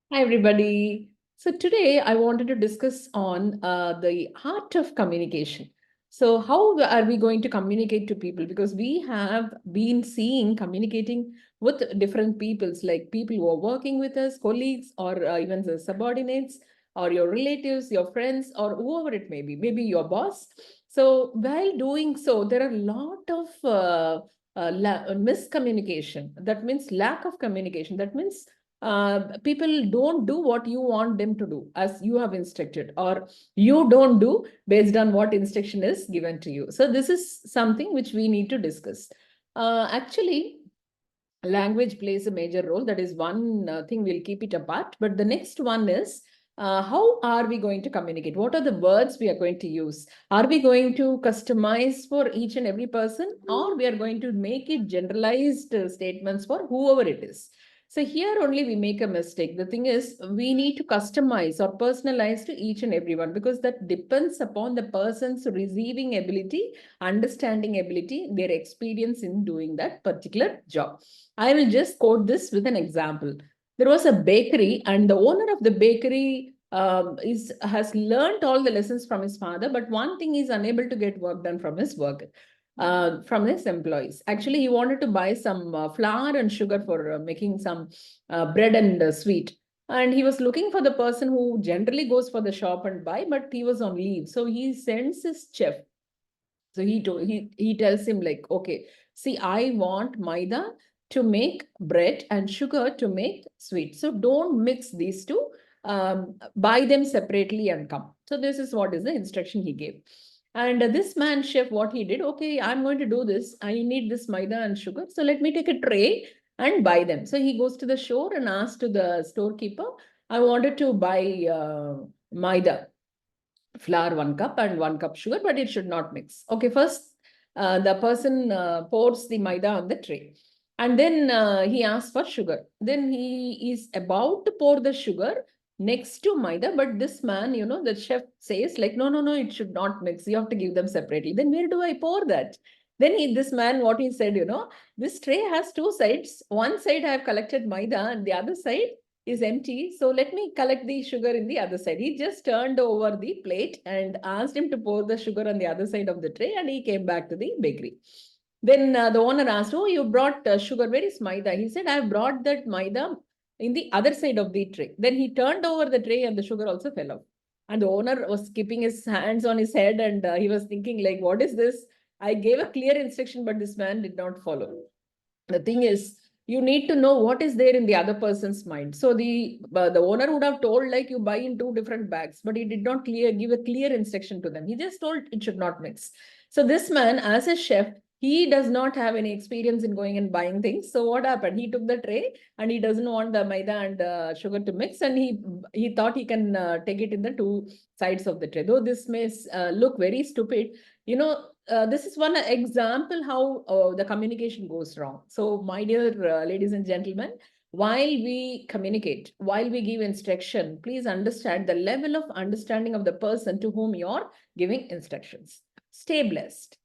Hi, everybody. So today I wanted to discuss on the art of communication. So how are we going to communicate to people? Because we have been seeing communicating with different peoples, like people who are working with us, colleagues, or even the subordinates, or your relatives, your friends, or whoever it may be, maybe your boss. So while doing so, there are a lot of miscommunication. That means lack of communication. That means people don't do what you want them to do as you have instructed, or you don't do based on what instruction is given to you. So this is something which we need to discuss. Actually, language plays a major role. That is one thing, we'll keep it apart. But the next one is, how are we going to communicate? What are the words we are going to use? Are we going to customize for each and every person, or we are going to make it generalized statements for whoever it is? So here only we make a mistake. The thing is, we need to customize or personalize to each and everyone, because that depends upon the person's receiving ability, understanding ability, their experience in doing that particular job. I will just quote this with an example. There was a bakery, and the owner of the bakery has learned all the lessons from his father, but one thing, is unable to get work done from his work, from his employees. Actually, he wanted to buy some flour and sugar for making some bread and sweet. And he was looking for the person who generally goes for the shop and buy, but he was on leave. So he sends his chef. So he tells him, like, okay, see, I want maida to make bread and sugar to make sweet. So don't mix these two. Buy them separately and come. So this is what is the instruction he gave. And this man chef, what he did, okay, I'm going to do this. I need this maida and sugar. So let me take a tray and buy them. So he goes to the store and asks to the storekeeper, I wanted to buy maida flour 1 cup and 1 cup sugar, but it should not mix. Okay, first the person pours the maida on the tray. And then he asks for sugar. Then he is about to pour the sugar next to maida, but this man, the chef says, like, no, no, no, it should not mix. You have to give them separately. Then where do I pour that? Then this man, what he said, this tray has two sides. One side I have collected maida, and the other side is empty. So let me collect the sugar in the other side. He just turned over the plate and asked him to pour the sugar on the other side of the tray, and he came back to the bakery. Then the owner asked, oh, you brought sugar. Where is maida? He said, I brought that maida in the other side of the tray. Then he turned over the tray and the sugar also fell off. And the owner was keeping his hands on his head, and he was thinking, like, what is this? I gave a clear instruction, but this man did not follow. The thing is, you need to know what is there in the other person's mind. So the owner would have told, like, you buy in two different bags, but he did not give a clear instruction to them. He just told it should not mix. So this man, as a chef, he does not have any experience in going and buying things. So what happened? He took the tray, and he doesn't want the maida and sugar to mix, and he thought he can take it in the two sides of the tray. Though this may look very stupid, you know, this is one example how the communication goes wrong. So, my dear ladies and gentlemen, while we communicate, while we give instruction, please understand the level of understanding of the person to whom you're giving instructions. Stay blessed.